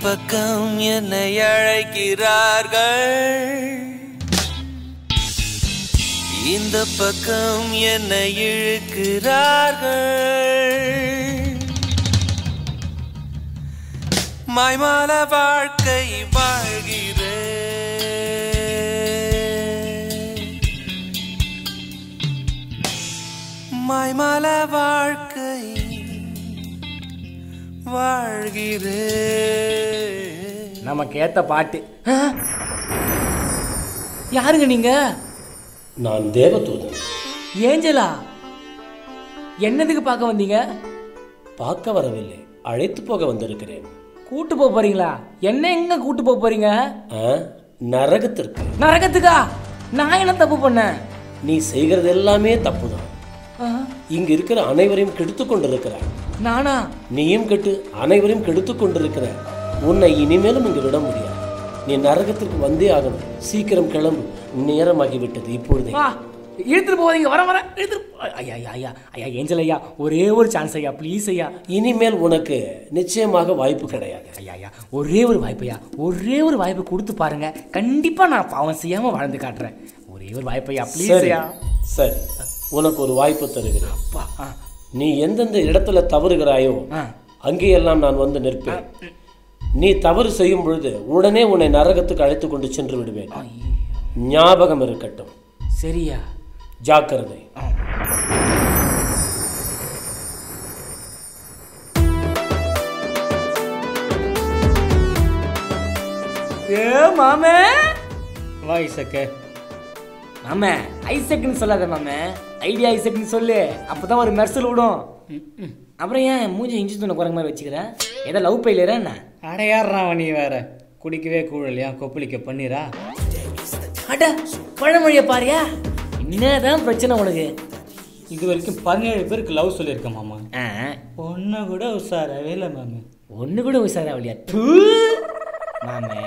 பக்கம் என்னை அழைக்கிறார்கள், இந்த பக்கம் என்னை இழுக்கிறார்கள். மாய்மால வாழ்க்கை வாழ்கிறேன், மாய்மால வாழ்க்கை வாழ்கிறேன். நமக்கு ஏத்த பாட்டு. யாருங்க நீங்க? நான் தேவதூதன். ஏஞ்சலா? என்னதுக்கு பார்க்க வந்தீங்க? பார்க்க வரவில்லை, அழைத்து போக வந்திருக்கிறேன். கூட்டு போக போறீங்களா? என்ன எங்க கூட்டு போக போறீங்க? நரகத்திற்கு. நரகத்துக்கா? நான் என்ன தப்பு பண்ணேன்? நீ செய்கிறது எல்லாமே தப்புதான். இங்க இருக்கிற அனைவரையும் கெடுத்து கொண்டிருக்கிறாய். நானா? நீயும் கெட்டு அனைவரையும் கெடுத்து கொண்டிருக்கிற. உன்னை இனிமேலும் இங்கு விட முடியாது. நீ நரகத்திற்கு வந்தே ஆகணும். சீக்கிரம் கிளம்பு, நேரமாகிவிட்டது இப்பொழுதே. இழுத்துட்டு போவீங்க. வர வர ஐயா ஐயா ஐயா ஏஞ்சல் ஐயா, ஒரே ஒரு சான்ஸ் ஐயா, ப்ளீஸ் ஐயா. இனிமேல் உனக்கு நிச்சயமாக வாய்ப்பு கிடையாது. ஐயா ஐயா, ஒரே ஒரு வாய்ப்பு ஐயா, ஒரே ஒரு வாய்ப்பு கொடுத்து பாருங்க. கண்டிப்பா நான் பாவம் செய்யாம வாழ்ந்து காட்டுறேன். ஒரே ஒரு வாய்ப்பு ஐயா, ப்ளீஸ் ஐயா. சரி, உனக்கு ஒரு வாய்ப்பு தருகிறேன். அப்பா, நீ எந்தெந்த இடத்துல தவறுகிறாயோ அங்கேயெல்லாம் நான் வந்து நிற்பேன். நீ தவறு செய்யும் பொழுது உடனே உன்னை நரகத்துக்கு அழைத்து கொண்டு சென்று விடுவேன். ஞாபகம் இருக்கட்டும். சரியா? ஜாக்கிரதை. ஏ மாமே, வா ஐசக்கு. மாமே ஐசக்குன்னு சொல்லாத மாமே, ஐடியா ஐசக்குன்னு சொல்லு. அப்பதான் ஒரு மெர்சல் விடும். அப்புறம் ஏன் மூஞ்சி இஞ்சி துணை குரங்கு மாதிரி வச்சுக்கிறேன்? ஏதோ லவ் பையிலரா என்ன? அடையாடுறா நீ வேற. குடிக்கவே கூழலையா, கொப்பளிக்க பண்ணிரா. அட பழமொழிய பாரியா, என்னதான் பிரச்சனை உனக்கு? இது வரைக்கும் 17 பேருக்கு லவ் சொல்லியிருக்கேன் மாமா. ஒன்று கூட உஷாராவே இல்லை மாமே. ஒன்று கூட உஷாராவலியா? மாமே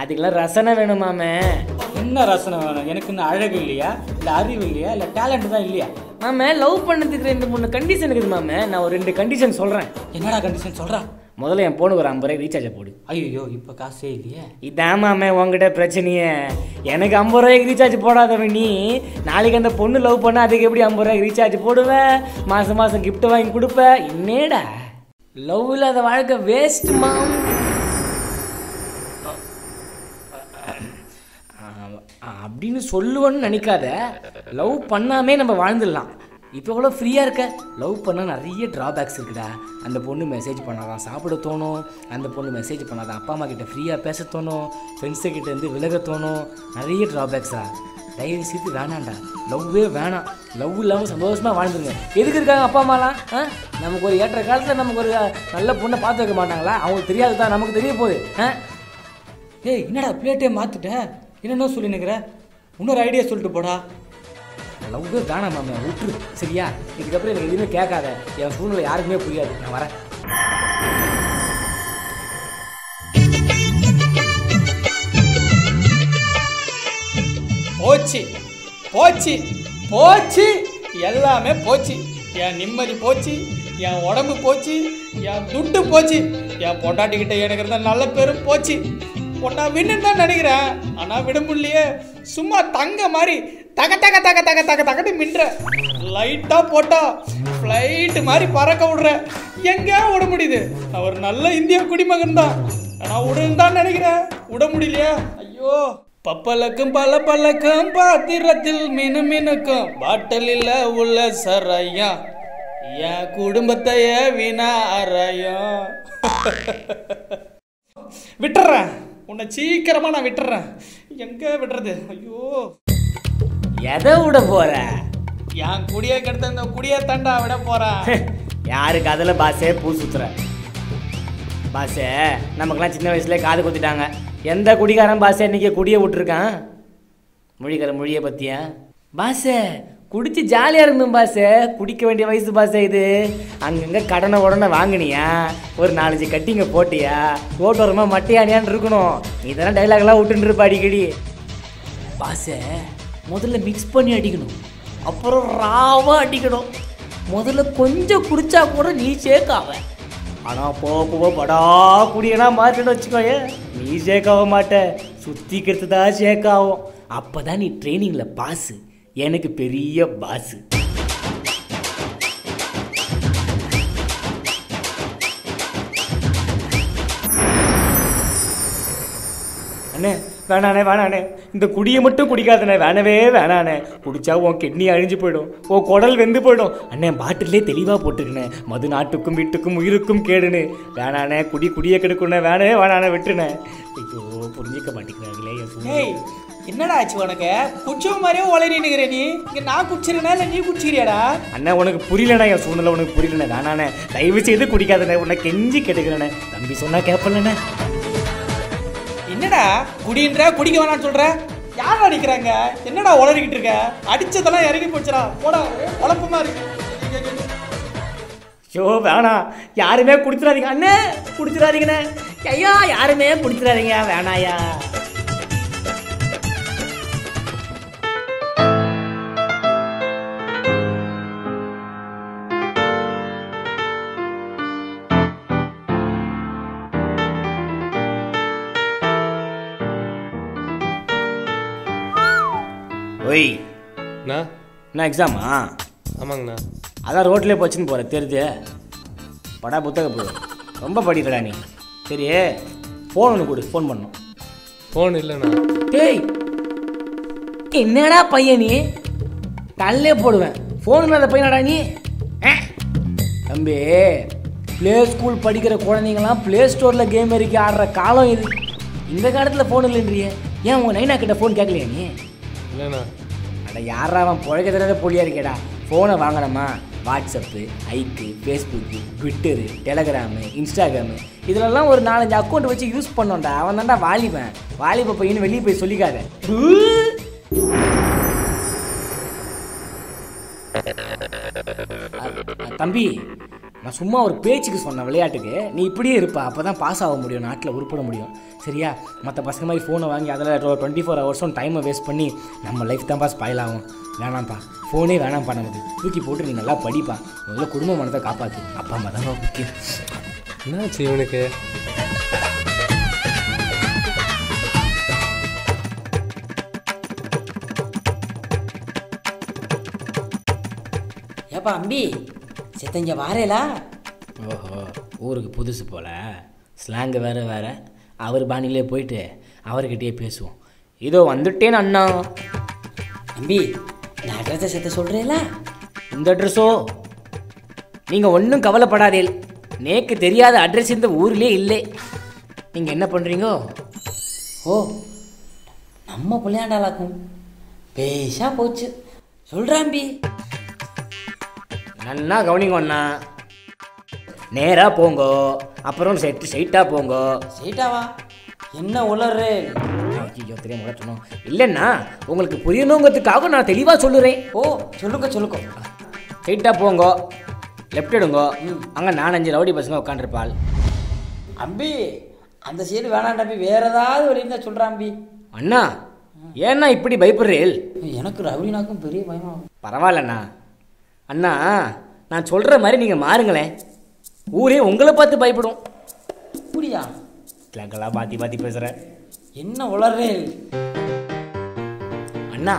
அதுக்கெல்லாம் ரசனை வேணும் மாமே. என்ன ரசனை வேணும்? எனக்கு இன்னும் அழகு இல்லையா, இல்லை அறிவு இல்லையா, இல்லை டேலண்ட் தான் இல்லையா? மாமே லவ் பண்ணதுக்கு 2-3 கண்டிஷன் இருக்குது மாமே. நான் ஒரு 2 கண்டிஷன் சொல்கிறேன். என்னடா கண்டிஷன் சொல்கிறா? முதல்ல என் போனுக்கு ஒரு 50 ரூபாய் ரீசார்ஜை போடு. ஐயோ, இப்போ காசே இல்லையே. இதான் மாமே உங்ககிட்ட பிரச்சனையே. எனக்கு 50 ரூபாய்க்கு ரீசார்ஜ் போடாதவன் நீ. நாளைக்கு அந்த பொண்ணு லவ் பண்ண அதுக்கு எப்படி 50 ரூபாய்க்கு ரீசார்ஜ் போடுவேன்? மாதம் மாதம் கிஃப்ட் வாங்கி கொடுப்பேன். என்னடா லவ் இல்லாத வாழ்க்கை வேஸ்ட் மாம். அப்படின்னு சொல்லுவேன்னு நினைக்காத. லவ் பண்ணாமே நம்ம வாழ்ந்துடலாம். இப்போ எவ்வளோ ஃப்ரீயாக இருக்க. லவ் பண்ணால் நிறைய ட்ராபேக்ஸ் இருக்குடா. அந்த பொண்ணு மெசேஜ் பண்ணாதான் சாப்பிட தோணும், அந்த பொண்ணு மெசேஜ் பண்ணாதான் அப்பா அம்மா கிட்ட ஃப்ரீயாக பேச தோணும், ஃப்ரெண்ட்ஸுக்கிட்ட இருந்து விலக தோணும். நிறைய ட்ராபேக்ஸா. தயவு செய்து வேணாண்டா, லவ்வே வேணாம். லவ் இல்லாமல் சந்தோஷமாக வாழ்ந்துருங்க. எதுக்கு இருக்காங்க அப்பா அம்மாலாம்? நமக்கு ஒரு ஏற்ற காலத்தில் நமக்கு ஒரு நல்ல பொண்ணை பார்த்து வைக்க மாட்டாங்களா? அவங்களுக்கு தெரியாது தான், நமக்கு தெரிய போகுது. ஏய், என்னடா பிளேட்டே மாற்றிட்ட? என்னென்ன சொல்லி நிற்கிற? இன்னொரு ஐடியா சொல்லிட்டு போடா. லவ்வே வேணாம் மாமே, விட்டுரு சரியா? இதுக்கப்புறம் எனக்கு எதுவுமே கேட்காத. என் சூழ்நிலை யாருக்குமே புரியாது. நான் வரேன். போச்சு போச்சு போச்சு, எல்லாமே போச்சு. என் நிம்மதி போச்சு, என் உடம்பு போச்சு, என் துட்டு போச்சு, என் பொண்டாட்டிக்கிட்ட எனக்கு இருந்த நல்ல பேரும் போச்சு. பொண்ணா வின்னு தான் நினைக்கிறேன், ஆனால் விட முடியலையே. சும்மா தங்க மாதிரி தக தக தக தக தக தகட்டு மின்ற. லைட்டாக போட்டா ஃப்ளைட்டு மாதிரி பறக்க விடுற. எங்க விட முடியுது? நான் ஒரு நல்ல இந்திய குடிமகன் தான், ஆனால் விடுன்னு தான் நினைக்கிறேன். விட முடியலையா? ஐயோ. பப்பலக்கும் பல பழக்கம் பாத்திரத்தில் மினு மினுக்கும் பாட்டலில் உள்ள சரையா என் குடும்பத்தைய வீணா அறையும். விட்டுறேன் உன்னை, சீக்கிரமா நான் விட்டுறேன். எங்க விடுறது? ஐயோ. எதை விட போற? என் குடியை கெடுத்த இந்த குடியை தண்டா விட போறேன். யாருக்கு அதில் பாசே பூ சுத்துற? பாசே நமக்குலாம் சின்ன வயசுல காது குத்திட்டாங்க. எந்த குடிகாரன் பாசே இன்னைக்கு குடியை விட்டுருக்கான்? மொழிக்கார மொழியை பத்தியா? பாசே குடிச்சு ஜாலியாக இருந்தோம் பாசே. குடிக்க வேண்டிய வயசு பாசே இது. அங்கங்கே கடனை உடனே வாங்கினியா? ஒரு 4-5 கட்டிங்க போட்டியா? ஓட்டு வரமா மட்டையானியான்னு இருக்கணும். இதெல்லாம் டைலாக்லாம் விட்டுன்னு இருப்பா அடிக்கடி. பாசே முதல்ல மிக்ஸ் பண்ணி அடிக்கணும், அப்புறம் ராவாக அடிக்கணும். முதல்ல கொஞ்சம் குடிச்சா கூட நீ சேர்க்காவ, ஆனால் போக போக படா குடியெல்லாம் மார்க்கெட் வச்சுக்கோயே, நீ ஷேக்காக மாட்ட, சுற்றிக்கிறது தான் ஷேக்காகும். அப்போ தான் நீ ட்ரைனிங்கில் பாஸு, எனக்கு பெரிய பாஸு. அண்ணே வேணாண்ணே வேணாண்ணே, இந்த குடியை மட்டும் குடிக்காதண்ணே, வேணவே வேணாண்ணே. குடிச்சா உன் கிட்னி அழிஞ்சு போயிடும், உன் குடல் வெந்து போயிடும். அண்ணே பாட்டிலே தெளிவாக போட்டுருக்கண்ணே, மது நாட்டுக்கும் வீட்டுக்கும் உயிருக்கும் கேடுன்னு. வேணாண்ணே, குடியை கெடுக்கணுண்ணே, வேணவே வேணாண்ணே, விட்டுருண்ணே. ஐயோ புரிஞ்சிக்க மாட்டேங்கிறாங்களே என் சூழ்நிலை. ஏய் என்னடா ஆச்சு உனக்கு? குச்சோ மாதிரியே உளறினுக்கிற நீ. இங்கே நான் குடிச்சிருக்கா இல்லை நீ குடிச்சிக்கிறியாடா? அண்ணா உனக்கு புரியலண்ணா, என் சூழ்நிலை உனக்கு புரியலண்ணே. வேணாண்ணே, தயவு செய்து குடிக்காதண்ணே, உன்னை கெஞ்சி கேட்டுக்கிறேண்ணே. தம்பி சொன்னா கேட்பலண்ணே. என்னடா குடின்ற குடிக்க வேணான்னு சொல்ற? யார் அடிக்கிறாங்க? என்னடா உளறிக்கிட்டு இருக்க? அடிச்சதெல்லாம் இறங்கி போச்சுடா, போடா. குழப்பமா இருக்கு. ஷோ வேணாம், யாருமே குடிச்சிடாதீங்க அண்ணே, குடிச்சிடாதீங்கண்ணே. ஐயா யாருமே குடிச்சிடாதீங்க, வேணாயா. ஒய் என்ன எக்ஸாமா? ஆமாங்கண்ணா. அதான் ரோட்லேயே போச்சுன்னு போகிற தெரிஞ்சு படா புத்தகம் போடு, ரொம்ப படிக்கடா நீ. சரி ஃபோன் ஒன்று கொடு, ஃபோன் பண்ணோம். ஃபோன் இல்லைண்ணா. டேய் என்னடா பையன் நீ, தல்லே போடுவேன். ஃபோன் இல்லாத பையனாடா நீ? தம்பி ப்ளே ஸ்கூல் படிக்கிற குழந்தைங்களாம் ப்ளே ஸ்டோரில் கேம் இறக்கி ஆடுற காலம் இது. இந்த காலத்தில் ஃபோன் இல்லைன்றியே, ஏன் உங்கள் நைனா கிட்ட ஃபோன் கேட்கலையா நீ? இல்லைண்ணா. அட யாரா அவன் புழைக்க தெரியாத போலியா இருக்கேடா. ஃபோனை வாங்கினோமா, வாட்ஸ்அப்பு, ஐக்கு, ஃபேஸ்புக்கு, ட்விட்டரு, டெலகிராமு, இன்ஸ்டாகிராமு இதிலெல்லாம் ஒரு 4-5 அக்கௌண்ட் வச்சு யூஸ் பண்ணோம்டா. அவன் தான்டா வாலிபன். வாலிப பையன்னு வெளியே போய் சொல்லிக்காத. தம்பி நான் சும்மா ஒரு பேச்சுக்கு சொன்னேன், விளையாட்டுக்கு. நீ இப்படியே இருப்பா, அப்போ தான் பாஸ் ஆக முடியும், நாட்டில் உருப்பட முடியும். சரியா? மற்ற பசங்க மாதிரி ஃபோனை வாங்கி அதில் 24 ஹவர்ஸும் டைமை வேஸ்ட் பண்ணி நம்ம லைஃப் தான்ப்பா ஸ்பாயில் ஆகும். வேணாம்ப்பா, ஃபோனே வேணாம்ப்பா, நமக்கு தூக்கி போட்டு நீ நல்லா படிப்பா. முதல்ல குடும்ப மனத்தை காப்பாற்று, அப்பா அம்மா தான் முக்கியம். என்னாச்சு இவனுக்கு? ஏப்பா அம்பி செத்தங்க வாரேலா? ஓஹோ, ஊருக்கு புதுசு போல், ஸ்லாங்கு வேறு வேறு. அவர் பாணிலே போயிட்டு அவர்கிட்டயே பேசுவோம். இதோ வந்துட்டேன் அண்ணா. அம்பி இந்த அட்ரஸை செத்த சொல்கிறேலா? இந்த அட்ரஸோ? நீங்கள் ஒன்றும் கவலைப்படாதேல், நேக்கு தெரியாத அட்ரஸ் இந்த ஊர்லேயே இல்லை. நீங்கள் என்ன பண்ணுறீங்கோ? ஓ நம்ம பிள்ளையாண்டாலாக்கும் பேஷா போச்சு. சொல்கிறாம்பி நன்னா கவனிங்க அண்ணா. நேராக போங்கோ, அப்புறம் ஸ்ட்ரைட்டாக போங்கோ. சீட்டாவா? என்ன உளர்றே? ஐயோ தெரியாம சொன்னோம். இல்லைண்ணா, உங்களுக்கு புரியணுங்கிறதுக்காக நான் தெளிவாக சொல்லுறேன். ஓ சொல்லுங்க சொல்லுங்க. ஸ்ட்ரைட்டாக போங்கோ, லெஃப்ட் எடுங்கோ. அங்கே 4-5 ரவுடி பசங்க உட்காந்துருப்பாள். அம்பி அந்த சைடு வேணாண்டாம்பி, வேற ஏதாவது வழி இருந்தால் சொல்கிறாம்பி. அண்ணா ஏன்னா இப்படி பயப்படுறேன்? எனக்கு ரவுடினாக்கும் பெரிய பயமாகும். பரவாயில்லண்ணா. அண்ணா நான் சொல்கிற மாதிரி நீங்கள் மாறுங்களேன், ஊரே உங்களை பார்த்து பயப்படும். அப்படியா? கிளங்கெல்லாம் மாற்றி பேசுகிறேன். என்ன உளர்றே? அண்ணா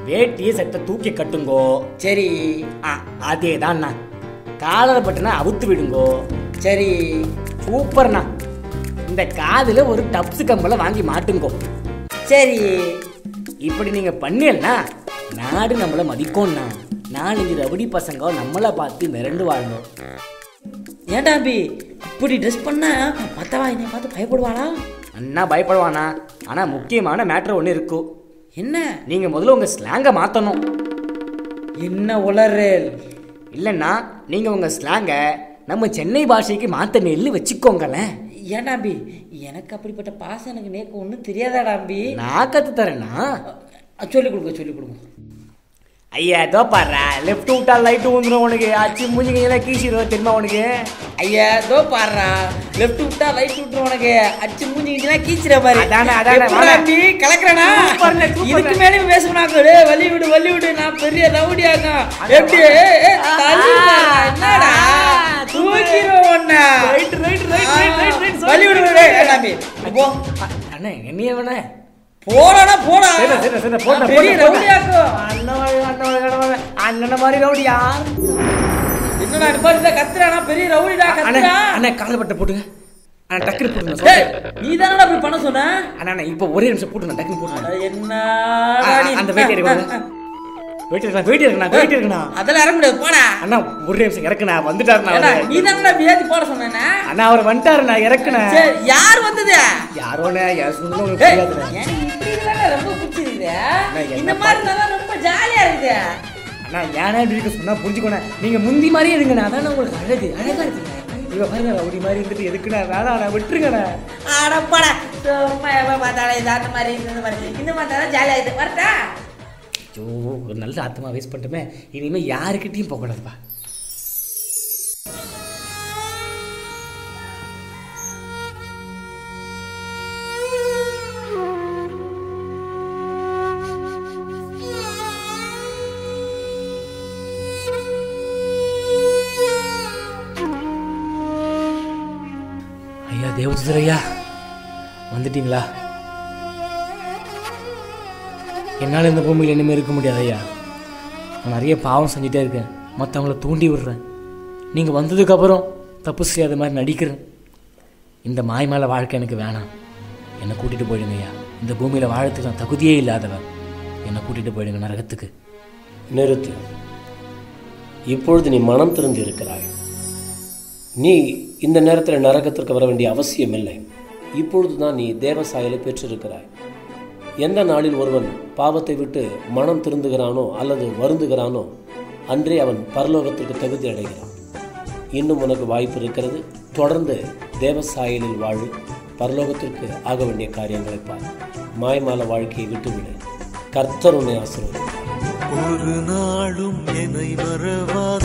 வேட்டியை சட்டை தூக்கி கட்டுங்கோ. சரி. அதே தான் அண்ணா. காலரை பட்டுனா அவுத்து விடுங்கோ. சரி. சூப்பர்ண்ணா. இந்த காதில் ஒரு டப்ஸு கம்பலை வாங்கி மாட்டுங்கோ. சரி. இப்படி நீங்கள் பண்ணீங்கன்னா நாடு நம்மளை மதிக்கும்ண்ணா. 4-5 ரவுடி பசங்க நம்மளை பார்த்து மிரண்டு வாழணும். ஏண்டாம்பி இப்படி ட்ரெஸ் பண்ணா மற்றவா என்னை பார்த்து பயப்படுவாளா? அண்ணா பயப்படுவானா? ஆனால் முக்கியமான மேட்ரு ஒன்று இருக்கும். என்ன? நீங்கள் முதல்ல உங்கள் ஸ்லாங்கை மாற்றணும். என்ன உளறல்? இல்லைண்ணா, நீங்கள் உங்கள் ஸ்லாங்கை நம்ம சென்னை பாஷைக்கு மாற்ற நெல்லு வச்சுக்கோங்களேன். ஏண்டாம்பி எனக்கு அப்படிப்பட்ட பாசம் எனக்கு நேக்கு ஒன்றும் தெரியாதாடாம்பி. நான் கற்று தரேண்ணா. சொல்லிக் கொடுங்க. ஐயா ஏதோ பாடுற, லெஃப்ட் விட்டா லைட்டு ஊந்துடும் உனக்கு. அச்சு மூஞ்சிங்க கீசிடுவோம் தெரியுமா உனக்கு? ஐயா ஏதோ பாடுறா, லெஃப்ட் விட்டா லைட் விட்டுரும் உனக்கு. அச்சு மூஞ்சிங்கன்னா கீச்சிட மாதிரி. அதானே கலக்கிறேன்னா இதுக்கு மேலே பேசுனாங்க. வலி விடு நான் பெரிய ரவுடியாங்க. எப்படி என்னடா தூக்கிடுவோம் ஒண்ணா. Right right right right right right வழி விடு விடு. தம்பி போ. அண்ணே என்னையே வேணே போடா போடா. சரி சரி சரி போடா பெரிய போடா ரவுடியாக்கும். அண்ணன மாதிரி ரவுடியா என்னடா இந்த மாதிரி கத்துறானா பெரிய ரவுடிடா அண்ணே கத்துறா. அண்ணே கால் பட்ட போட்டுங்க அண்ணா டக்குனு போட்டுங்க டேய் நீ தானடா அப்படி பண்ண சொன்ன. அண்ணா இப்போ ஒரே நிமிஷம் போட்டுங்க டக்குனு போட்டுங்க என்னடா நீ அந்த வெயிட் இருக்குண்ணா வெயிட் இருக்குண்ணா அதெல்லாம் இறங்க முடியாது போடா. அண்ணா ஒரே நிமிஷம் இறக்குண்ணா வந்துட்டாருண்ணா நீ தானடா வியாதி போட சொன்னேன்னா. அண்ணா அவர் வந்துட்டாருண்ணா இறக்குண்ணா சரி யார் வந்தது? யாரோண்ணே யார் சொன்னாலும் உங்களுக்கு தெரியாதுண்ணே எனக்கு இப்படி இருந்தா ரொம்ப பிடிச்சிருக்குது. இந்த மாதிரி இருந்தா ரொம்ப ஜாலியா இருக்குது. அண்ணா ஏன்னா இப்படி இருக்க சொன்னா புரிஞ்சுக்கோண்ணே நீங்க முந்தி மாதிரியே இருங்கண்ணா அதான் உங்களுக்கு அழகா இருக்குண்ணே இவ பாருங்க ரவுடி மாதிரி இருந்துட்டு எதுக்குண்ணா வேணாண்ணா விட்டுருங்கண்ணா அடப்பாடா சும்மா எப்ப பார்த்தாலும் இது அந்த மாதிரி இந்த மாதிரி இந்த மாதிரி தான் ஜாலியா இது வரட்டா. ஐயோ ஒரு நல்ல ஆத்மா வேஸ்ட் பண்ணிட்டுமே இனிமே யாருக்கிட்டையும் போகக்கூடாதுப்பா. ஐயா தேவதூதர் ஐயா வந்துட்டீங்களா? என்னால் இந்த பூமியில் இனிமேல் இருக்க முடியாது ஐயா. நான் நிறைய பாவம் செஞ்சுட்டே இருக்கேன், மற்றவங்கள தூண்டி விடுறேன். நீங்கள் வந்ததுக்கப்புறம் தப்பு செய்யாத மாதிரி நடிக்கிறேன். இந்த மாய் மேலே வாழ்க்கை எனக்கு வேணாம், என்னை கூட்டிகிட்டு போயிடுங்க ஐயா. இந்த பூமியில் வாழறதுக்கு நான் தகுதியே இல்லாதவன், என்னை கூட்டிகிட்டு போயிடுங்க நரகத்துக்கு. நிறுத்து. இப்பொழுது நீ மனம் திறந்து இருக்கிறாய். நீ இந்த நேரத்தில் நரகத்திற்கு வர வேண்டிய அவசியம் இல்லை. இப்பொழுது தான் நீ தேவசாயலை பெற்றிருக்கிறாய். எந்த நாளில் ஒருவன் பாவத்தை விட்டு மனம் திருந்துகிறானோ அல்லது வருந்துகிறானோ அன்றே அவன் பரலோகத்திற்கு தகுதி அடைகிறான். இன்னும் உனக்கு வாய்ப்பு இருக்கிறது. தொடர்ந்து தேவசாயலில் வாழு. பரலோகத்திற்கு ஆக வேண்டிய காரியங்களை பார். மாய்மால வாழ்க்கையை விட்டுவிடு. கர்த்தர் உன்னை ஆசீர்வதிப்பார். ஒரு நாளும் என்னை மறவாத